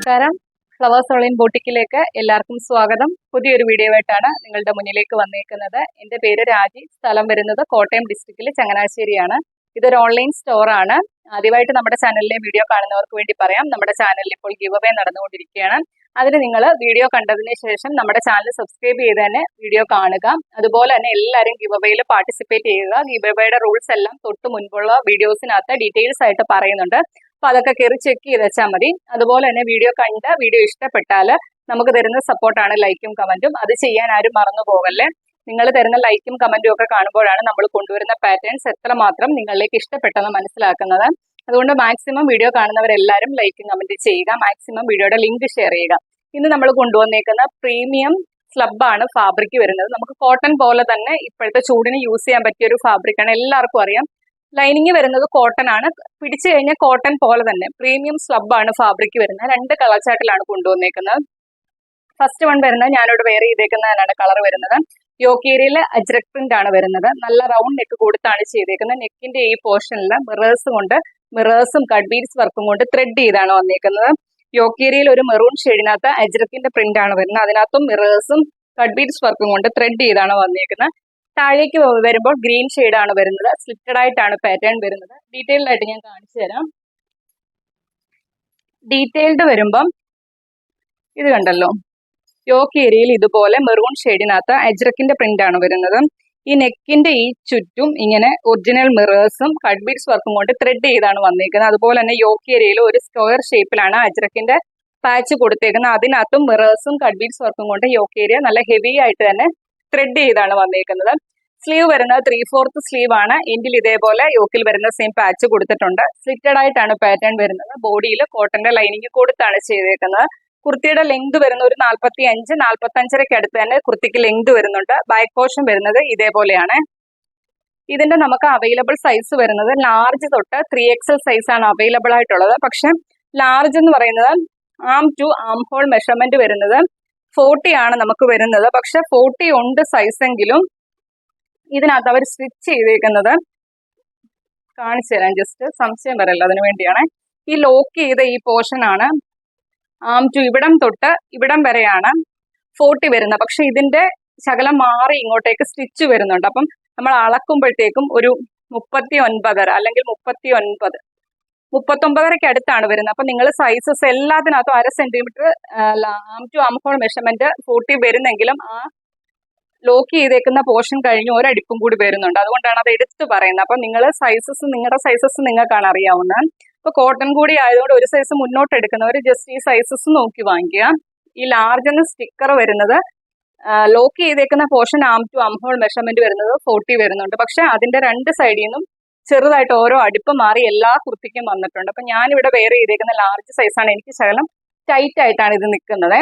നമസ്കാരം. Flowers online ബോട്ടിക്കിലേക്ക് എല്ലാവർക്കും സ്വാഗതം. പുതിയൊരു വീഡിയോ ആയിട്ടാണ് നിങ്ങളുടെ മുന്നിലേക്ക് വന്നേക്കുന്നത്. എൻ്റെ പേര് രാജി. സ്ഥലം വരുന്നത് കോട്ടയം ഡിസ്ട്രിക്റ്റിലെ ചങ്ങനാശ്ശേരിയാണ്. ഇതൊരു ഓൺലൈൻ സ്റ്റോറാണ്. ആദ്യമായിട്ട് നമ്മുടെ ചാനലിലെ വീഡിയോ കാണുന്നവർക്ക് വേണ്ടി പറയാം, നമ്മുടെ ചാനലിൽ ഇപ്പോൾ ഗിവ് അവേ നടന്നുകൊണ്ടിരിക്കുകയാണ്. അതിന് നിങ്ങൾ വീഡിയോ കണ്ടതിന് ശേഷം നമ്മുടെ ചാനൽ സബ്സ്ക്രൈബ് ചെയ്ത് തന്നെ വീഡിയോ കാണുക. അതുപോലെ തന്നെ എല്ലാവരും ഗിവ് അവേയിൽ പാർട്ടിസിപ്പേറ്റ് ചെയ്യുക. ഗിവ് അവേയുടെ റൂൾസ് എല്ലാം തൊട്ട് മുൻപുള്ള വീഡിയോസിനകത്ത് ഡീറ്റെയിൽസ് ആയിട്ട് പറയുന്നുണ്ട്. അപ്പൊ അതൊക്കെ കയറി ചെക്ക് ചെയ്ത് വെച്ചാൽ മതി. അതുപോലെ തന്നെ വീഡിയോ വീഡിയോ ഇഷ്ടപ്പെട്ടാൽ നമുക്ക് തരുന്ന സപ്പോർട്ടാണ് ലൈക്കും കമന്റും. അത് ചെയ്യാൻ ആരും മറന്നു പോകല്ലേ. നിങ്ങൾ തരുന്ന ലൈക്കും കമന്റും ഒക്കെ കാണുമ്പോഴാണ് നമ്മൾ കൊണ്ടുവരുന്ന പാറ്റേൺസ് എത്രമാത്രം നിങ്ങളിലേക്ക് ഇഷ്ടപ്പെട്ടെന്ന് മനസ്സിലാക്കുന്നത്. അതുകൊണ്ട് മാക്സിമം വീഡിയോ കാണുന്നവരെല്ലാവരും ലൈക്കും കമന്റ് ചെയ്യുക. മാക്സിമം വീഡിയോയുടെ ലിങ്ക് ഷെയർ ചെയ്യുക. ഇന്ന് നമ്മൾ കൊണ്ടുവന്നേക്കുന്ന പ്രീമിയം സ്ലബാണ് ഫാബ്രിക് വരുന്നത്. നമുക്ക് കോട്ടൺ പോലെ തന്നെ ഇപ്പോഴത്തെ ചൂടിന് യൂസ് ചെയ്യാൻ പറ്റിയ ഒരു ഫാബ്രിക്കാണ്. എല്ലാവർക്കും അറിയാം. ലൈനിങ് വരുന്നത് കോട്ടൺ ആണ്. പിടിച്ചു കഴിഞ്ഞാൽ കോട്ടൺ പോലെ തന്നെ പ്രീമിയം സ്ലബാണ് ഫാബ്രിക് വരുന്നത്. 2 കളർ ചാർട്ടിലാണ് കൊണ്ടുവന്നേക്കുന്നത്. ഫസ്റ്റ് വൺ വരുന്നത് ഞാനിവിടെ വെയർ ചെയ്തേക്കുന്നതിനാണ് കളർ വരുന്നത്. യോക്കേരിയിൽ അജ്രക് പ്രിന്റ് ആണ് വരുന്നത്. നല്ല റൗണ്ട് നെക്ക് കൊടുത്താണ് ചെയ്തേക്കുന്നത്. നെക്കിന്റെ ഈ പോർഷനിൽ മിറേഴ്സും കട്ട് ബീഡ്സ് വർക്കും കൊണ്ട് ത്രെഡ് ചെയ്താണ് വന്നേക്കുന്നത്. യോക്കേരിയിൽ ഒരു മെറൂൺ ഷെയ്ഡിനകത്ത് അജ്രക്കിന്റെ പ്രിന്റ് ആണ് വരുന്നത്. അതിനകത്തും മിറേഴ്സും കട്ട് ബീഡ്സ് വർക്കും കൊണ്ട് ത്രെഡ് ചെയ്താണ് വന്നേക്കുന്നത്. താഴേക്ക് വരുമ്പോൾ ഗ്രീൻ ഷെയ്ഡാണ് വരുന്നത്. സ്ലിറ്റഡ് ആയിട്ടാണ് പാറ്റേൺ വരുന്നത്. ഡീറ്റെയിൽഡ് ആയിട്ട് ഞാൻ കാണിച്ചു തരാം. ഡീറ്റെയിൽഡ് വരുമ്പം ഇത് കണ്ടല്ലോ, യോക്ക് ഏരിയയിൽ ഇതുപോലെ മെറൂൺ ഷെയ്ഡിനകത്ത് അജ്രക്കിന്റെ പ്രിന്റ് ആണ് വരുന്നത്. ഈ നെക്കിന്റെ ഈ ചുറ്റും ഇങ്ങനെ ഒറിജിനൽ മിറേഴ്സും കട്ട് ബീഡ്സ് വർക്കും കൊണ്ട് ത്രെഡ് ചെയ്താണ് വന്നേക്കുന്നത്. അതുപോലെ തന്നെ യോക്ക് ഏരിയയിൽ ഒരു സ്ക്വയർ ഷേപ്പിലാണ് അജ്രക്കിന്റെ പാച്ച് കൊടുത്തേക്കുന്നത്. അതിനകത്തും മിറേഴ്സും കട്ട് ബീഡ്സ് വർക്കും കൊണ്ട് യോക്ക് ഏരിയ നല്ല ഹെവി ആയിട്ട് തന്നെ ത്രെഡ് ചെയ്താണ് വന്നേക്കുന്നത്. സ്ലീവ് വരുന്നത് 3/4 സ്ലീവ് ആണ്. എൻഡിൽ ഇതേപോലെ യോക്കിൽ വരുന്ന സെയിം പാച്ച് കൊടുത്തിട്ടുണ്ട്. സ്ലിറ്റഡ് ആയിട്ടാണ് പാറ്റേൺ വരുന്നത്. ബോഡിയിൽ കോട്ടന്റെ ലൈനിങ് കൊടുത്താണ് ചെയ്തേക്കുന്നത്. കുർത്തിയുടെ ലെങ്ത് വരുന്ന ഒരു 45-45 അടുത്ത് തന്നെ കുർത്തിക്ക് ലെങ്ത് വരുന്നുണ്ട്. ബാക്ക് പോർഷൻ വരുന്നത് ഇതേപോലെയാണ്. ഇതിന്റെ നമുക്ക് അവൈലബിൾ സൈസ് വരുന്നത് ലാർജ് തൊട്ട് 3XL സൈസ് ആണ് അവൈലബിൾ ആയിട്ടുള്ളത്. പക്ഷെ ലാർജ് എന്ന് പറയുന്നത് ആം ടു ആം ഹോൾ മെഷർമെന്റ് വരുന്നത് 40 ആണ് നമുക്ക് വരുന്നത്. പക്ഷെ 40 ഉണ്ട് സൈസെങ്കിലും ഇതിനകത്ത് അവർ സ്റ്റിച്ച് ചെയ്തേക്കുന്നത് കാണിച്ചു തരാം. ജസ്റ്റ് സംശയം വരല്ല, അതിനു വേണ്ടിയാണ്. ഈ ലോക്ക് ചെയ്ത ഈ പോർഷൻ ആണ് ആം ടു ഇവിടം തൊട്ട് ഇവിടം വരെയാണ് 40 വരുന്നത്. പക്ഷെ ഇതിന്റെ ശകലം മാറി ഇങ്ങോട്ടേക്ക് സ്റ്റിച്ച് വരുന്നുണ്ട്. അപ്പം നമ്മൾ അളക്കുമ്പോഴത്തേക്കും ഒരു 39.5 അല്ലെങ്കിൽ 39 അടുത്താണ് വരുന്നത്. അപ്പൊ നിങ്ങൾ സൈസസ് എല്ലാത്തിനകത്തും 1/2 centimetre arm to arm hole measurement 40 വരുന്നെങ്കിലും ആ ലോക്ക് ചെയ്തേക്കുന്ന പോർഷൻ കഴിഞ്ഞ് ഒരടിപ്പും കൂടി വരുന്നുണ്ട്. അതുകൊണ്ടാണ് അത് എടുത്തു പറയുന്നത്. അപ്പൊ നിങ്ങളുടെ സൈസസ് നിങ്ങൾക്കാണ് അറിയാവുന്നത്. ഇപ്പൊ കോട്ടൺ കൂടി ആയതുകൊണ്ട് ഒരു സൈസ് മുന്നോട്ട് എടുക്കുന്നവർ ജസ്റ്റ് ഈ സൈസസ് നോക്കി വാങ്ങിക്കുക. ഈ ലാർജ് എന്ന സ്റ്റിക്കർ വരുന്നത് ലോക്ക് ചെയ്തേക്കുന്ന portion arm to arm hole measurement വരുന്നത് 40 വരുന്നുണ്ട്. പക്ഷെ അതിന്റെ 2 സൈഡിൽ നിന്നും ചെറുതായിട്ട് ഓരോ അടുപ്പ് മാറി എല്ലാ കുർത്തിക്കും വന്നിട്ടുണ്ട്. അപ്പൊ ഞാനിവിടെ വെയർ ചെയ്തേക്കുന്ന ലാർജ് സൈസാണ്. എനിക്ക് ശകലം ടൈറ്റ് ആയിട്ടാണ് ഇത് നിൽക്കുന്നത്.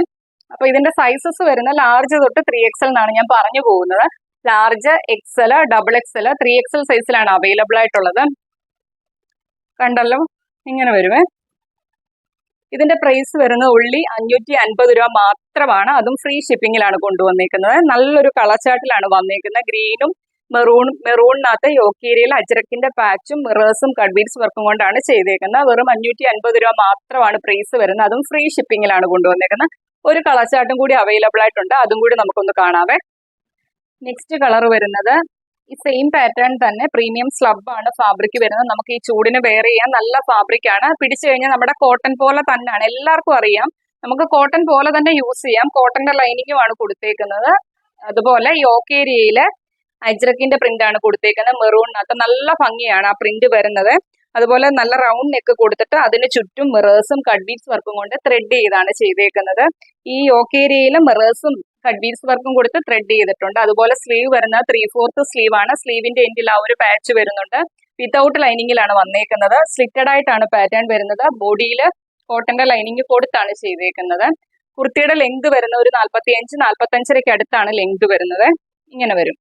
അപ്പൊ ഇതിന്റെ സൈസസ് വരുന്ന ലാർജ് തൊട്ട് 3XL എന്നാണ് ഞാൻ പറഞ്ഞു പോകുന്നത്. ലാർജ്, XL, XXL, 3XL സൈസിലാണ് അവൈലബിൾ ആയിട്ടുള്ളത്. കണ്ടല്ലോ, ഇങ്ങനെ വരുവേ. ഇതിന്റെ പ്രൈസ് വരുന്നത് ഉള്ളി 550 രൂപ മാത്രമാണ്. അതും ഫ്രീ ഷിപ്പിങ്ങിലാണ് കൊണ്ടുവന്നേക്കുന്നത്. നല്ലൊരു കളർ ചാർട്ടിലാണ് വന്നേക്കുന്നത്. ഗ്രീനും മെറൂണിനകത്ത് യോക്കേരിയയിൽ അജ്രക്കിന്റെ പാച്ചും മിറേഴ്സും കട്ട് ബീഡ്സ് വർക്കും കൊണ്ടാണ് ചെയ്തേക്കുന്നത്. വെറും 550 രൂപ മാത്രമാണ് പ്രൈസ് വരുന്നത്. അതും ഫ്രീ ഷിപ്പിങ്ങിലാണ് കൊണ്ടുവന്നേക്കുന്നത്. ഒരു കളർ ചാർട്ടും കൂടി അവൈലബിൾ ആയിട്ടുണ്ട്. അതും കൂടി നമുക്കൊന്ന് കാണാവേ. നെക്സ്റ്റ് കളർ വരുന്നത് ഈ സെയിം പാറ്റേൺ തന്നെ പ്രീമിയം സ്ലബ് ആണ് ഫാബ്രിക് വരുന്നത്. നമുക്ക് ഈ ചൂടിന് വെയർ ചെയ്യാൻ നല്ല ഫാബ്രിക് ആണ്. പിടിച്ചു കഴിഞ്ഞാൽ നമ്മുടെ കോട്ടൺ പോലെ തന്നെയാണ്. എല്ലാവർക്കും അറിയാം, നമുക്ക് കോട്ടൺ പോലെ തന്നെ യൂസ് ചെയ്യാം. കോട്ടന്റെ ലൈനിങ്ങും ആണ് കൊടുത്തേക്കുന്നത്. അതുപോലെ യോക്ക് ഏരിയയില് അജ്രക്കിന്റെ പ്രിന്റ് ആണ് കൊടുത്തേക്കുന്നത്. മെറൂണിനകത്ത് നല്ല ഭംഗിയാണ് ആ പ്രിന്റ് വരുന്നത്. അതുപോലെ നല്ല റൗണ്ട് നെക്ക് കൊടുത്തിട്ട് അതിന് ചുറ്റും മിറേഴ്സും കട്ട് ബീഡ്സ് വർക്കും കൊണ്ട് ത്രെഡ് ചെയ്താണ് ചെയ്തേക്കുന്നത്. ഈ യോക്ക് ഏരിയയിൽ മിറേഴ്സും കട്ട് ബീഡ്സ് വർക്കും കൊടുത്ത് ത്രെഡ് ചെയ്തിട്ടുണ്ട്. അതുപോലെ സ്ലീവ് വരുന്നത് 3/4 സ്ലീവ് ആണ്. സ്ലീവിന്റെ എൻഡിൽ ആ ഒരു പാച്ച് വരുന്നുണ്ട്. വിത്തൗട്ട് ലൈനിങ്ങിലാണ് വന്നേക്കുന്നത്. സ്ലിറ്റഡ് ആയിട്ടാണ് പാറ്റേൺ വരുന്നത്. ബോഡിയിൽ കോട്ടന്റെ ലൈനിങ് കൊടുത്താണ് ചെയ്തേക്കുന്നത്. കുർത്തിയുടെ ലെങ്ത് വരുന്ന ഒരു 45-45 അടുത്താണ് ലെങ്ത് വരുന്നത്. ഇങ്ങനെ വരും.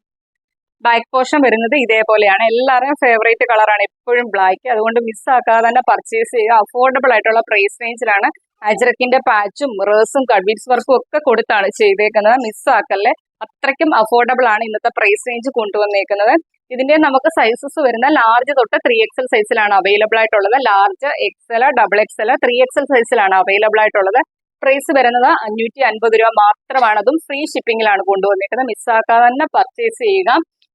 ബാക്ക് പോർഷൻ വരുന്നത് ഇതേപോലെയാണ്. എല്ലാവരുടെയും ഫേവറേറ്റ് കളറാണ് എപ്പോഴും ബ്ലാക്ക്. അതുകൊണ്ട് മിസ്സാക്കാതെ തന്നെ പർച്ചേസ് ചെയ്യുക. അഫോർഡബിൾ ആയിട്ടുള്ള പ്രൈസ് റേഞ്ചിലാണ് അജ്രക്കിന്റെ പാച്ചും മിറേഴ്സും കട്ട് ബീഡ്സ് വർക്കും ഒക്കെ കൊടുത്താണ് ചെയ്തേക്കുന്നത്. മിസ്സാക്കല്ലേ, അത്രയ്ക്കും അഫോർഡബിൾ ആണ് ഇന്നത്തെ പ്രൈസ് റേഞ്ച് കൊണ്ടുവന്നേക്കുന്നത്. ഇതിന്റെ നമുക്ക് സൈസസ് വരുന്ന ലാർജ് തൊട്ട് 3XL സൈസിലാണ് അവൈലബിൾ ആയിട്ടുള്ളത്. ലാർജ്, XL, XXL, 3XL സൈസിലാണ് അവൈലബിൾ ആയിട്ടുള്ളത്. പ്രൈസ് വരുന്നത് 550 രൂപ മാത്രമാണ്. അതും ഫ്രീ ഷിപ്പിംഗിലാണ് കൊണ്ടുവന്നിരിക്കുന്നത്. മിസ്സാക്കാതെ തന്നെ പർച്ചേസ് ചെയ്യുക.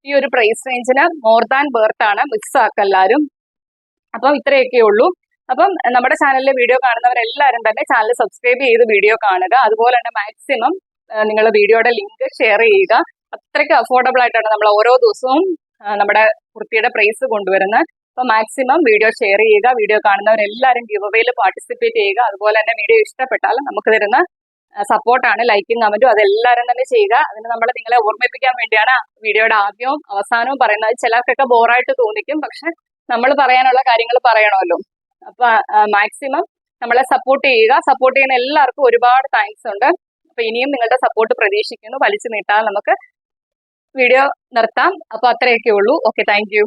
ഈ ഒരു പ്രൈസ് റേഞ്ചിന് മോർ ദാൻ ബെർത്ത് ആണ്. മിസ്സാക്കെല്ലാരും. അപ്പം ഇത്രയൊക്കെ ഉള്ളൂ. അപ്പം നമ്മുടെ ചാനലിലെ വീഡിയോ കാണുന്നവരെല്ലാവരും തന്നെ ചാനൽ സബ്സ്ക്രൈബ് ചെയ്ത് വീഡിയോ കാണുക. അതുപോലെ തന്നെ മാക്സിമം നിങ്ങൾ വീഡിയോയുടെ ലിങ്ക് ഷെയർ ചെയ്യുക. അത്രയ്ക്ക് അഫോർഡബിൾ ആയിട്ടാണ് നമ്മൾ ഓരോ ദിവസവും നമ്മുടെ കുർത്തിയുടെ പ്രൈസ് കൊണ്ടുവരുന്നത്. അപ്പൊ മാക്സിമം വീഡിയോ ഷെയർ ചെയ്യുക. വീഡിയോ കാണുന്നവരെല്ലാവരും ഗിവ് അവേയിൽ പാർട്ടിസിപ്പേറ്റ് ചെയ്യുക. അതുപോലെ തന്നെ വീഡിയോ ഇഷ്ടപ്പെട്ടാൽ നമുക്ക് തരുന്ന സപ്പോർട്ടാണ് ലൈക്കും കമന്റും. അതെല്ലാവരും തന്നെ ചെയ്യുക. അതിന് നമ്മൾ നിങ്ങളെ ഓർമ്മിപ്പിക്കാൻ വേണ്ടിയാണ് വീഡിയോയുടെ ആദ്യവും അവസാനവും പറയുന്നത്. ചിലർക്കൊക്കെ ബോറായിട്ട് തോന്നിക്കും, പക്ഷെ നമ്മൾ പറയാനുള്ള കാര്യങ്ങൾ പറയണമല്ലോ. അപ്പൊ മാക്സിമം നമ്മളെ സപ്പോർട്ട് ചെയ്യുക. സപ്പോർട്ട് ചെയ്യുന്ന എല്ലാവർക്കും ഒരുപാട് താങ്ക്സ് ഉണ്ട്. അപ്പൊ ഇനിയും നിങ്ങളുടെ സപ്പോർട്ട് പ്രതീക്ഷിക്കുന്നു. വലിച്ചു നീട്ടാൽ നമുക്ക് വീഡിയോ നിർത്താം. അപ്പൊ അത്രയൊക്കെ ഉള്ളൂ. Okay, thank you.